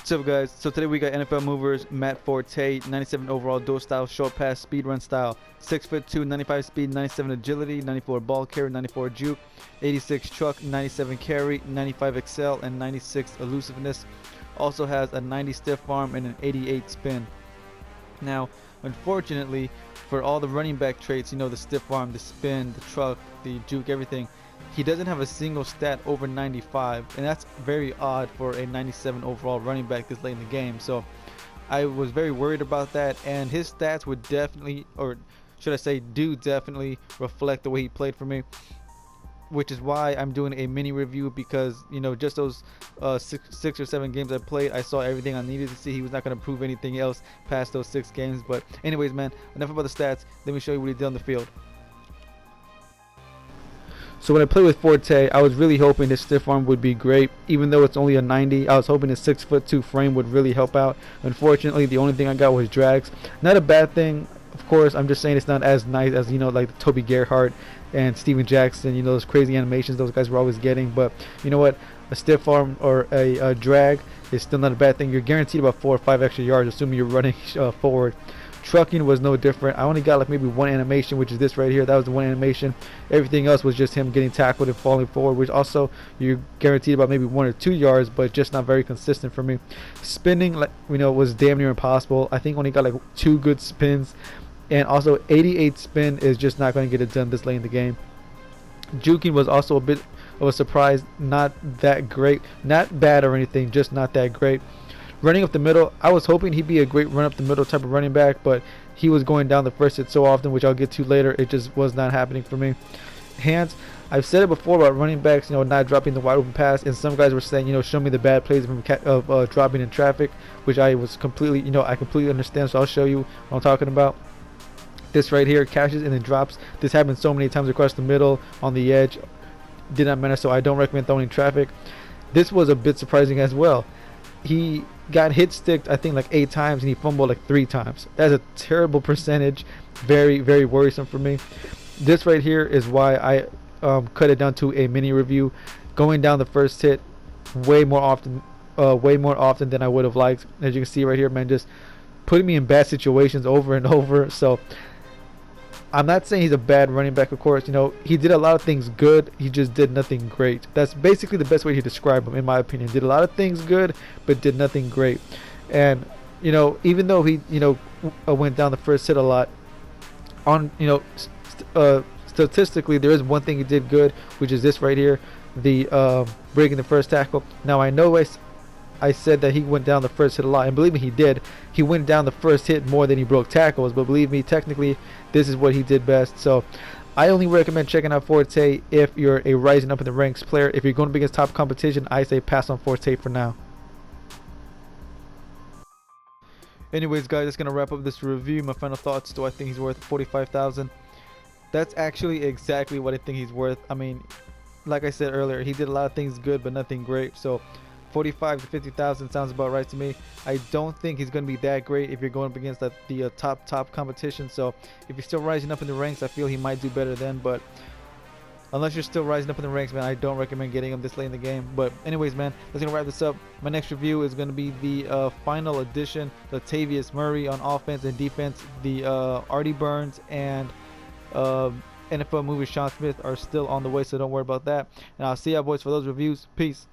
What's up, guys? So today we got NFL movers, Matt Forte, 97 overall dual style, short pass, speed run style, 6'2", 95 speed, 97 agility, 94 ball carry, 94 juke, 86 truck, 97 carry, 95 excel, and 96 elusiveness. Also has a 90 stiff arm and an 88 spin. Now, unfortunately, for all the running back traits, the stiff arm, the spin, the truck, the juke, everything, he doesn't have a single stat over 95, and that's very odd for a 97 overall running back this late in the game. So I was very worried about that, and his stats would definitely, or should I say do definitely, reflect the way he played for me, which is why I'm doing a mini review, because just those six or seven games I played, I saw everything I needed to see. He was not going to prove anything else past those 6 games. But anyways, man, enough about the stats. Let me show you what he did on the field. So when I played with Forte, I was really hoping his stiff arm would be great. Even though it's only a 90, I was hoping his 6'2" frame would really help out. Unfortunately, the only thing I got was drags. Not a bad thing, of course. I'm just saying it's not as nice as like Toby Gerhardt and Steven Jackson, those crazy animations those guys were always getting. But you know what, a stiff arm or a drag is still not a bad thing. You're guaranteed about 4 or 5 extra yards, assuming you're running forward. Trucking was no different. I only got like maybe one animation, which is this right here. That was the one animation. Everything else was just him getting tackled and falling forward, which also you're guaranteed about maybe 1 or 2 yards, but just not very consistent for me. Spinning, like was damn near impossible. I think only got like 2 good spins, and also 88 spin is just not going to get it done this late in the game. Juking was also a bit of a surprise. Not that great, not bad or anything, just not that great. Running up the middle, I was hoping he'd be a great run up the middle type of running back, but he was going down the first hit so often, which I'll get to later. It just was not happening for me. Hands, I've said it before about running backs, not dropping the wide open pass, and some guys were saying, show me the bad plays of dropping in traffic, which I was completely, I completely understand. So I'll show you what I'm talking about. This right here, catches and then drops. This happened so many times across the middle, on the edge. Did not matter, so I don't recommend throwing in traffic. This was a bit surprising as well. He got hit sticked I think like 8 times, and he fumbled like 3 times. That's a terrible percentage. Very, very worrisome for me. This right here is why I cut it down to a mini review. Going down the first hit way more often than I would have liked. As you can see right here, man, just putting me in bad situations over and over. So I'm not saying he's a bad running back, of course. He did a lot of things good. He just did nothing great. That's basically the best way to describe him, in my opinion. Did a lot of things good, but did nothing great. And, even though he, went down the first hit a lot, on, statistically, there is one thing he did good, which is this right here, the breaking the first tackle. Now, I know I said that he went down the first hit a lot, and believe me, he did. He went down the first hit more than he broke tackles, but believe me, technically, this is what he did best. So I only recommend checking out Forte if you're a rising up in the ranks player. If you're going up against top competition, I say pass on Forte for now. Anyways, guys, that's going to wrap up this review. My final thoughts: do I think he's worth 45,000? That's actually exactly what I think he's worth. I mean, like I said earlier, he did a lot of things good, but nothing great. So 45 to 50,000 sounds about right to me. I don't think he's going to be that great if you're going up against the top competition. So if you're still rising up in the ranks, I feel he might do better then. But unless you're still rising up in the ranks, man, I don't recommend getting him this late in the game. But anyways, man, that's going to wrap this up. My next review is going to be the final edition, Latavius Murray on offense and defense. The Artie Burns and NFL movie Sean Smith are still on the way, so don't worry about that. And I'll see y'all boys for those reviews. Peace.